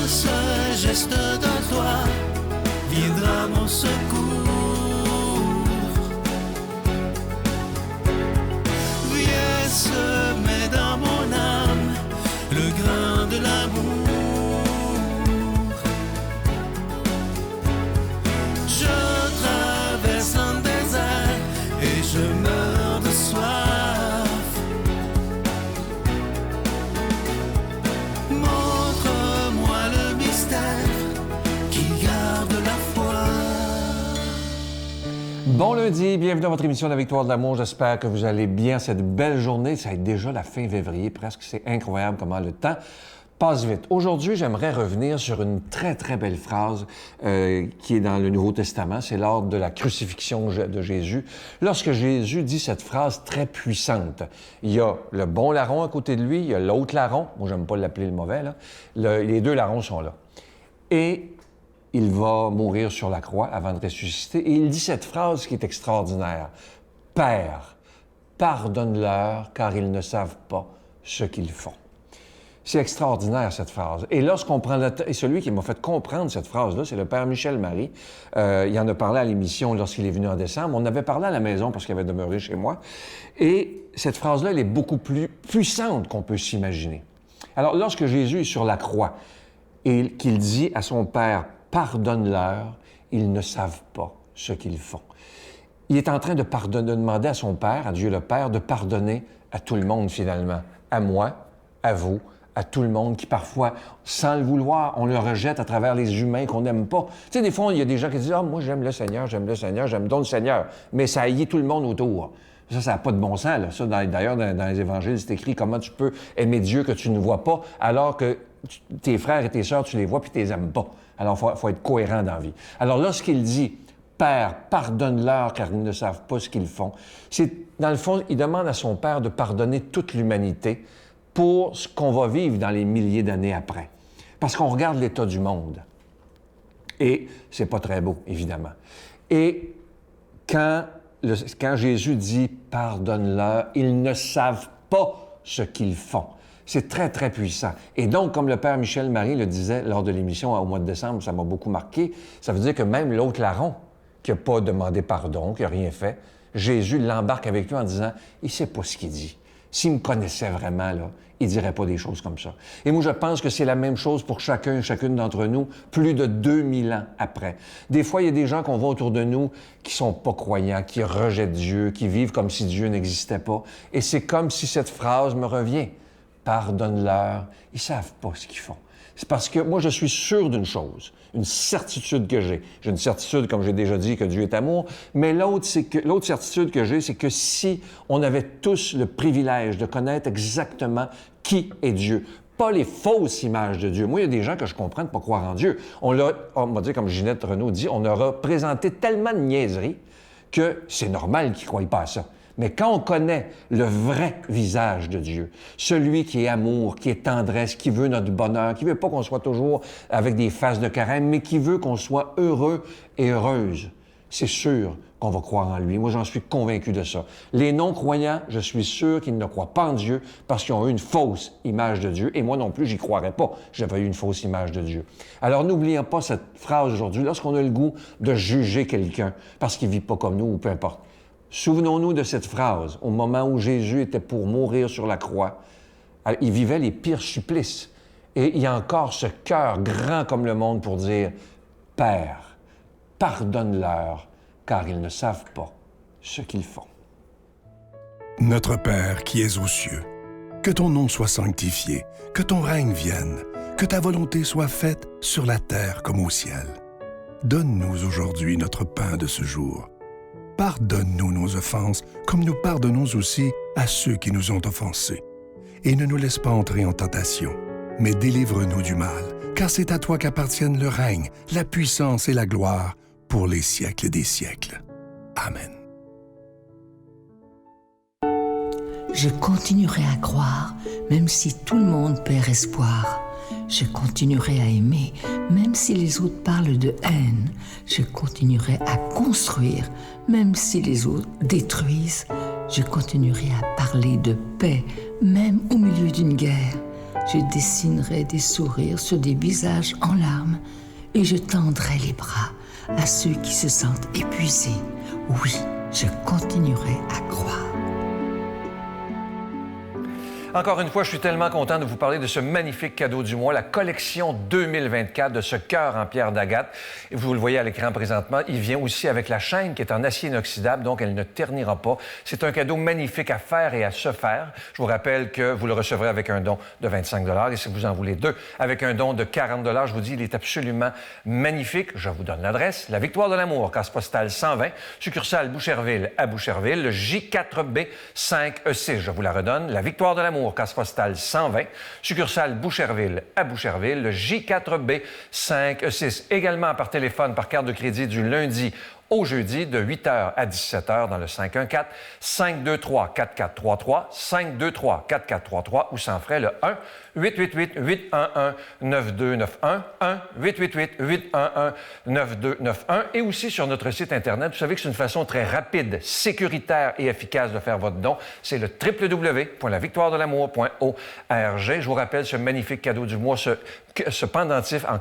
ce geste de toi viendra mon secours. Viens semer dans mon âme le grain de l'amour. Je traverse un désert et je meurs de soif. Montre-moi le mystère qui garde la foi. Bon lundi, bienvenue dans votre émission de la Victoire de l'amour. J'espère que vous allez bien cette belle journée. Ça va être déjà la fin février, presque. C'est incroyable comment le temps passe vite. Aujourd'hui, j'aimerais revenir sur une très, très belle phrase qui est dans le Nouveau Testament. C'est lors de la crucifixion de Jésus. Lorsque Jésus dit cette phrase très puissante, il y a le bon larron à côté de lui, il y a l'autre larron. Moi, j'aime pas l'appeler le mauvais, là. Les deux larrons sont là. Et il va mourir sur la croix avant de ressusciter. Et il dit cette phrase qui est extraordinaire. « Père, pardonne-leur, car ils ne savent pas ce qu'ils font. » C'est extraordinaire, cette phrase. Et lorsqu'on prend le temps, et celui qui m'a fait comprendre cette phrase-là, c'est le père Michel Marie. Il en a parlé à l'émission lorsqu'il est venu en décembre. On avait parlé à la maison parce qu'il avait demeuré chez moi. Et cette phrase-là, elle est beaucoup plus puissante qu'on peut s'imaginer. Alors, lorsque Jésus est sur la croix et qu'il dit à son Père, « Pardonne-leur, ils ne savent pas ce qu'ils font. » Il est en train de demander à son Père, à Dieu le Père, de pardonner à tout le monde finalement. À moi, à vous, à tout le monde qui parfois, sans le vouloir, on le rejette à travers les humains qu'on n'aime pas. Tu sais, des fois, il y a des gens qui disent « Ah, moi, j'aime le Seigneur, j'aime donc le Seigneur. » Mais ça haït tout le monde autour. Ça n'a pas de bon sens, là. Ça, d'ailleurs, dans les évangiles, c'est écrit comment tu peux aimer Dieu que tu ne vois pas, alors que tes frères et tes sœurs, tu les vois puis tu les aimes pas. Alors, il faut être cohérent dans la vie. Alors, lorsqu'il dit « Père, pardonne-leur car ils ne savent pas ce qu'ils font », c'est, dans le fond, il demande à son Père de pardonner toute l'humanité pour ce qu'on va vivre dans les milliers d'années après. Parce qu'on regarde l'état du monde. Et c'est pas très beau, évidemment. Et quand Jésus dit « Pardonne-leur », ils ne savent pas ce qu'ils font. C'est très, très puissant. Et donc, comme le père Michel Marie le disait lors de l'émission au mois de décembre, ça m'a beaucoup marqué, ça veut dire que même l'autre larron, qui n'a pas demandé pardon, qui n'a rien fait, Jésus l'embarque avec lui en disant « Il ne sait pas ce qu'il dit. S'il me connaissait vraiment, là, il ne dirait pas des choses comme ça. » Et moi, je pense que c'est la même chose pour chacun et chacune d'entre nous, plus de 2000 ans après. Des fois, il y a des gens qu'on voit autour de nous qui sont pas croyants, qui rejettent Dieu, qui vivent comme si Dieu n'existait pas. Et c'est comme si cette phrase me revient. Pardonne-leur, ils ne savent pas ce qu'ils font. C'est parce que moi, je suis sûr d'une chose, une certitude que j'ai. J'ai une certitude, comme j'ai déjà dit, que Dieu est amour, mais l'autre certitude que j'ai, c'est que si on avait tous le privilège de connaître exactement qui est Dieu, pas les fausses images de Dieu. Moi, il y a des gens que je comprends de ne pas croire en Dieu. On m'a dit, comme Ginette Renaud dit, on leur a présenté tellement de niaiseries que c'est normal qu'ils ne croient pas à ça. Mais quand on connaît le vrai visage de Dieu, celui qui est amour, qui est tendresse, qui veut notre bonheur, qui veut pas qu'on soit toujours avec des faces de carême, mais qui veut qu'on soit heureux et heureuse, c'est sûr qu'on va croire en lui. Moi, j'en suis convaincu de ça. Les non-croyants, je suis sûr qu'ils ne croient pas en Dieu parce qu'ils ont eu une fausse image de Dieu. Et moi non plus, j'y croirais pas. J'avais eu une fausse image de Dieu. Alors, n'oublions pas cette phrase aujourd'hui, lorsqu'on a le goût de juger quelqu'un parce qu'il vit pas comme nous ou peu importe. Souvenons-nous de cette phrase, au moment où Jésus était pour mourir sur la croix. Il vivait les pires supplices. Et il y a encore ce cœur grand comme le monde pour dire « Père, pardonne-leur, car ils ne savent pas ce qu'ils font. » Notre Père qui es aux cieux, que ton nom soit sanctifié, que ton règne vienne, que ta volonté soit faite sur la terre comme au ciel. Donne-nous aujourd'hui notre pain de ce jour. Pardonne-nous nos offenses, comme nous pardonnons aussi à ceux qui nous ont offensés. Et ne nous laisse pas entrer en tentation, mais délivre-nous du mal, car c'est à toi qu'appartiennent le règne, la puissance et la gloire pour les siècles des siècles. Amen. Je continuerai à croire, même si tout le monde perd espoir. Je continuerai à aimer, même si les autres parlent de haine. Je continuerai à construire, même si les autres détruisent. Je continuerai à parler de paix, même au milieu d'une guerre. Je dessinerai des sourires sur des visages en larmes et je tendrai les bras à ceux qui se sentent épuisés. Oui, je continuerai à croire. Encore une fois, je suis tellement content de vous parler de ce magnifique cadeau du mois, la collection 2024 de ce cœur en pierre d'agate. Et vous le voyez à l'écran présentement, il vient aussi avec la chaîne qui est en acier inoxydable, donc elle ne ternira pas. C'est un cadeau magnifique à faire et à se faire. Je vous rappelle que vous le recevrez avec un don de 25 $ et si vous en voulez deux, avec un don de 40 $, je vous dis, il est absolument magnifique. Je vous donne l'adresse. La Victoire de l'amour, case postale 120, succursale Boucherville à Boucherville, le J4B 5E6. Je vous la redonne. La Victoire de l'amour, case postale 120, succursale Boucherville à Boucherville, le J4B 5E6. Également par téléphone, par carte de crédit du lundi au jeudi de 8h à 17h dans le 514-523-4433, 523-4433 ou sans frais le 1-888-811-9291, 1-888-811-9291 et aussi sur notre site Internet. Vous savez que c'est une façon très rapide, sécuritaire et efficace de faire votre don. C'est le www.lavictoiredelamour.org. Je vous rappelle ce magnifique cadeau du mois, ce pendentif en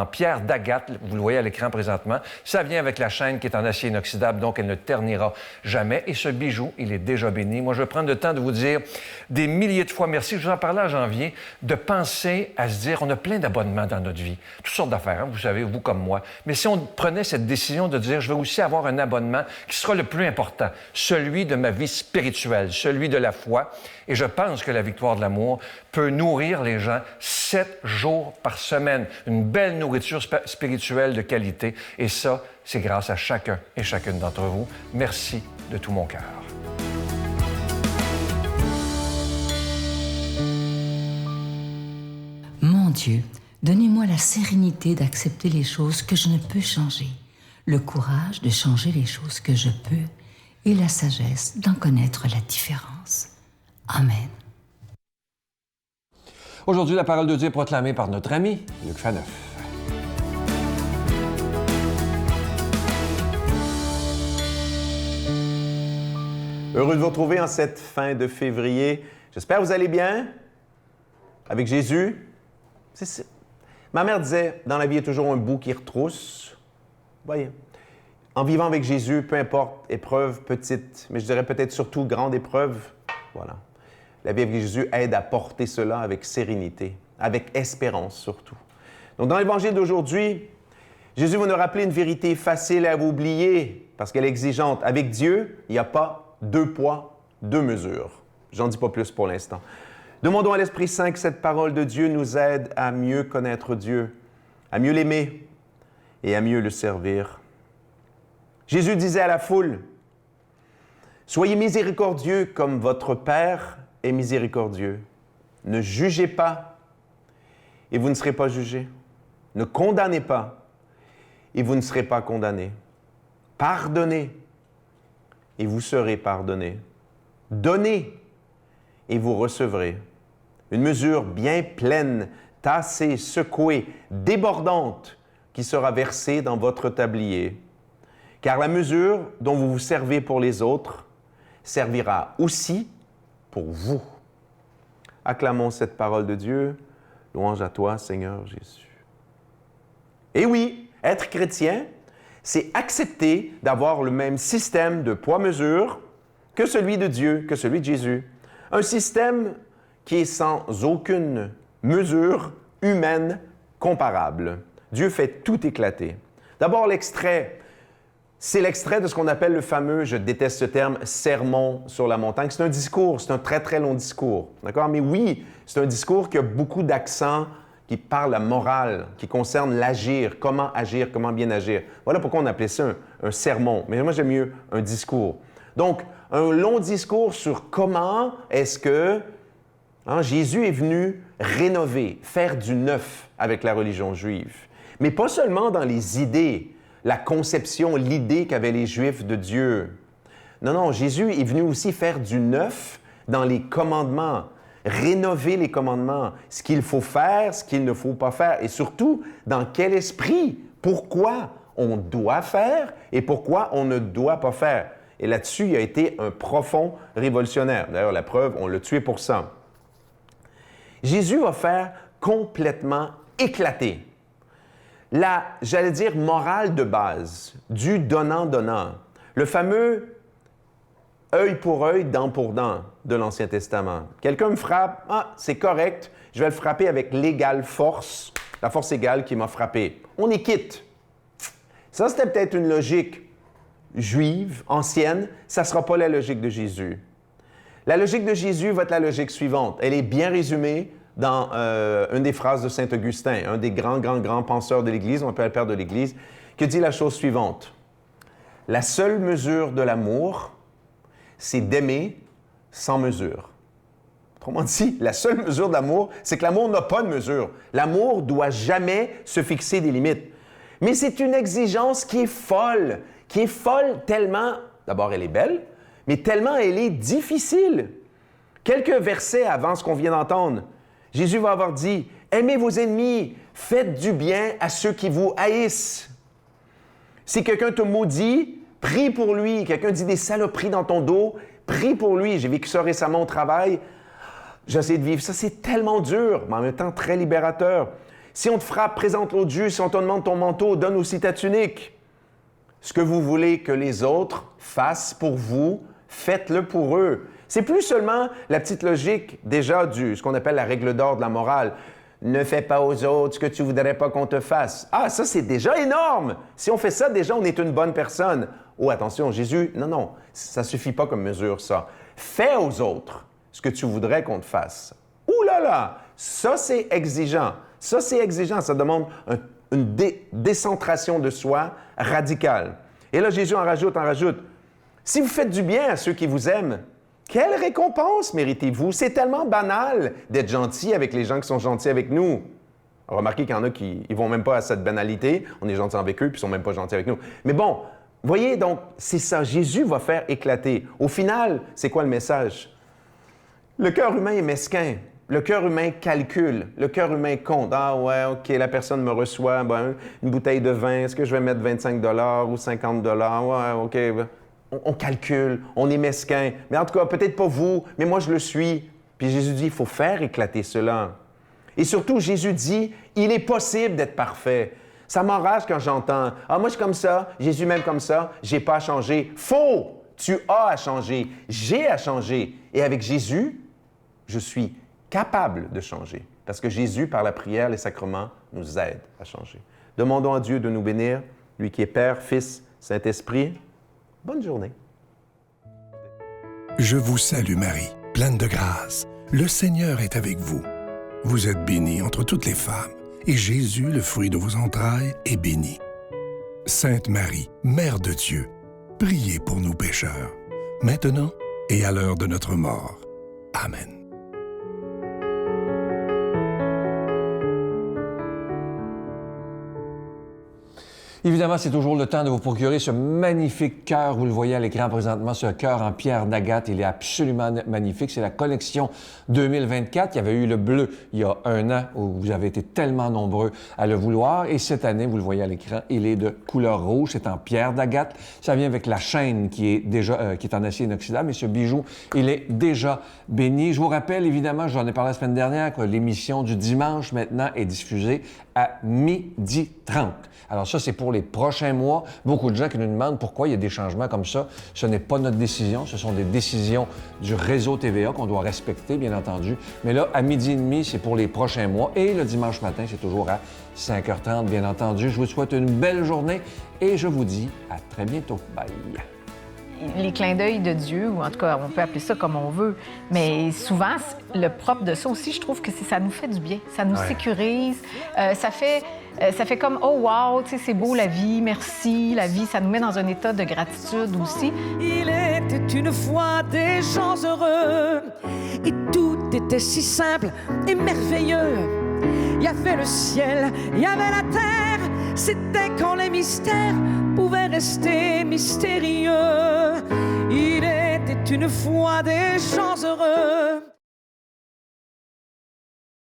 pierre d'agate, vous le voyez à l'écran présentement. Ça vient avec la chaîne qui est en acier inoxydable, donc elle ne ternira jamais. Et ce bijou, il est déjà béni. Moi, je vais prendre le temps de vous dire des milliers de fois merci. Je vous en parlais en janvier, de penser à se dire, on a plein d'abonnements dans notre vie, toutes sortes d'affaires, hein, vous savez, vous comme moi. Mais si on prenait cette décision de dire, je vais aussi avoir un abonnement qui sera le plus important, celui de ma vie spirituelle, celui de la foi. Et je pense que la Victoire de l'amour peut nourrir les gens 7 jours par semaine. Une belle nourriture spirituelle de qualité. Et ça, c'est grâce à chacun et chacune d'entre vous. Merci de tout mon cœur. Mon Dieu, donnez-moi la sérénité d'accepter les choses que je ne peux changer, le courage de changer les choses que je peux et la sagesse d'en connaître la différence. Amen. Aujourd'hui, la parole de Dieu est proclamée par notre ami Luc Faneuf. Heureux de vous retrouver en cette fin de février. J'espère que vous allez bien avec Jésus. Ma mère disait, dans la vie, il y a toujours un bout qui retrousse. Voyez, en vivant avec Jésus, peu importe, épreuve petite, mais je dirais peut-être surtout grande épreuve, voilà. La vie avec Jésus aide à porter cela avec sérénité, avec espérance surtout. Donc, dans l'Évangile d'aujourd'hui, Jésus va nous rappeler une vérité facile à oublier parce qu'elle est exigeante. Avec Dieu, il n'y a pas 2 poids, 2 mesures. J'en dis pas plus pour l'instant. Demandons à l'Esprit Saint que cette parole de Dieu nous aide à mieux connaître Dieu, à mieux l'aimer et à mieux le servir. Jésus disait à la foule, « Soyez miséricordieux comme votre Père est miséricordieux. Ne jugez pas et vous ne serez pas jugés. Ne condamnez pas et vous ne serez pas condamnés. Pardonnez et vous serez pardonnés. Donnez et vous recevrez. Une mesure bien pleine, tassée, secouée, débordante, qui sera versée dans votre tablier. Car la mesure dont vous vous servez pour les autres servira aussi pour vous. » Acclamons cette parole de Dieu. Louange à toi, Seigneur Jésus. Et oui, être chrétien, c'est accepter d'avoir le même système de poids-mesure que celui de Dieu, que celui de Jésus. Un système qui est sans aucune mesure humaine comparable. Dieu fait tout éclater. D'abord, l'extrait. C'est l'extrait de ce qu'on appelle le fameux, je déteste ce terme, sermon sur la montagne. C'est un discours, c'est un très, très long discours. D'accord? Mais oui, c'est un discours qui a beaucoup d'accents, qui parle à la morale, qui concerne l'agir, comment bien agir. Voilà pourquoi on appelait ça un sermon. Mais moi, j'aime mieux un discours. Donc, un long discours sur comment est-ce que Jésus est venu rénover, faire du neuf avec la religion juive. Mais pas seulement dans les idées, la conception, l'idée qu'avaient les Juifs de Dieu. Non, Jésus est venu aussi faire du neuf dans les commandements, rénover les commandements, ce qu'il faut faire, ce qu'il ne faut pas faire, et surtout, dans quel esprit, pourquoi on doit faire et pourquoi on ne doit pas faire. Et là-dessus, il a été un profond révolutionnaire. D'ailleurs, la preuve, on l'a tué pour ça. Jésus va faire complètement éclater la, j'allais dire, morale de base du donnant-donnant. Le fameux œil pour œil, dent pour dent de l'Ancien Testament. Quelqu'un me frappe, c'est correct, je vais le frapper avec l'égale force, la force égale qui m'a frappé. On est quitte. Ça, c'était peut-être une logique juive, ancienne, ça ne sera pas la logique de Jésus. La logique de Jésus va être la logique suivante. Elle est bien résumée dans une des phrases de Saint Augustin, un des grands penseurs de l'Église, on appelle le père de l'Église, qui dit la chose suivante. La seule mesure de l'amour, c'est d'aimer sans mesure. Autrement dit, la seule mesure de l'amour, c'est que l'amour n'a pas de mesure. L'amour ne doit jamais se fixer des limites. Mais c'est une exigence qui est folle tellement, d'abord elle est belle, mais tellement elle est difficile. Quelques versets avant ce qu'on vient d'entendre, Jésus va avoir dit « Aimez vos ennemis, faites du bien à ceux qui vous haïssent. » Si quelqu'un te maudit, prie pour lui. Quelqu'un dit des saloperies dans ton dos, prie pour lui. J'ai vécu ça récemment au travail. J'essaie de vivre ça, c'est tellement dur, mais en même temps très libérateur. Si on te frappe, présente l'autre jus. Si on te demande ton manteau, donne aussi ta tunique. Ce que vous voulez que les autres fassent pour vous, faites-le pour eux. C'est plus seulement la petite logique déjà ce qu'on appelle la règle d'or de la morale. Ne fais pas aux autres ce que tu voudrais pas qu'on te fasse. Ah, ça, c'est déjà énorme! Si on fait ça, déjà, on est une bonne personne. Oh, attention, Jésus, non, ça suffit pas comme mesure, ça. Fais aux autres ce que tu voudrais qu'on te fasse. Ouh là là! Ça, c'est exigeant. Ça demande une décentration de soi radicale. Et là, Jésus en rajoute. Si vous faites du bien à ceux qui vous aiment, quelle récompense méritez-vous? C'est tellement banal d'être gentil avec les gens qui sont gentils avec nous. Remarquez qu'il y en a qui ne vont même pas à cette banalité. On est gentil avec eux, puis ils ne sont même pas gentils avec nous. Mais bon, voyez, donc, c'est ça. Jésus va faire éclater. Au final, c'est quoi le message? Le cœur humain est mesquin. Le cœur humain calcule. Le cœur humain compte. Ah ouais, OK, la personne me reçoit une bouteille de vin. Est-ce que je vais mettre 25 $ ou 50 $? Ouais, OK. On calcule, on est mesquin. Mais en tout cas, peut-être pas vous, mais moi je le suis. Puis Jésus dit, il faut faire éclater cela. Et surtout, Jésus dit, il est possible d'être parfait. Ça m'enrage quand j'entends, « Ah, moi je suis comme ça, Jésus même comme ça, j'ai pas à changer. » Faux! Tu as à changer. J'ai à changer. Et avec Jésus, je suis capable de changer. Parce que Jésus, par la prière, les sacrements, nous aide à changer. Demandons à Dieu de nous bénir, lui qui est Père, Fils, Saint-Esprit. Bonne journée. Je vous salue Marie, pleine de grâce. Le Seigneur est avec vous. Vous êtes bénie entre toutes les femmes, et Jésus, le fruit de vos entrailles, est béni. Sainte Marie, Mère de Dieu, priez pour nous pécheurs, maintenant et à l'heure de notre mort. Amen. Évidemment, c'est toujours le temps de vous procurer ce magnifique cœur. Vous le voyez à l'écran présentement, ce cœur en pierre d'agate. Il est absolument magnifique. C'est la collection 2024. Il y avait eu le bleu il y a un an où vous avez été tellement nombreux à le vouloir. Et cette année, vous le voyez à l'écran, il est de couleur rouge. C'est en pierre d'agate. Ça vient avec la chaîne qui est déjà qui est en acier inoxydable. Mais ce bijou, il est déjà béni. Je vous rappelle, évidemment, j'en ai parlé la semaine dernière, que l'émission du dimanche maintenant est diffusée à 12h30. Alors ça, c'est pour les prochains mois. Beaucoup de gens qui nous demandent pourquoi il y a des changements comme ça. Ce n'est pas notre décision, ce sont des décisions du réseau TVA qu'on doit respecter, bien entendu. Mais là, à 12h30, c'est pour les prochains mois. Et le dimanche matin, c'est toujours à 5h30, bien entendu. Je vous souhaite une belle journée et je vous dis à très bientôt. Bye! Les clins d'œil de Dieu, ou en tout cas, on peut appeler ça comme on veut, mais souvent, le propre de ça aussi, je trouve que ça nous fait du bien. Ça nous sécurise. Ça fait comme « Oh wow, tu sais, c'est beau la vie, merci, la vie ». Ça nous met dans un état de gratitude aussi. Il était une fois des gens heureux et tout était si simple et merveilleux. Il y avait le ciel, il y avait la terre, c'était quand les mystères pouvaient rester mystérieux. Il était une fois des gens heureux.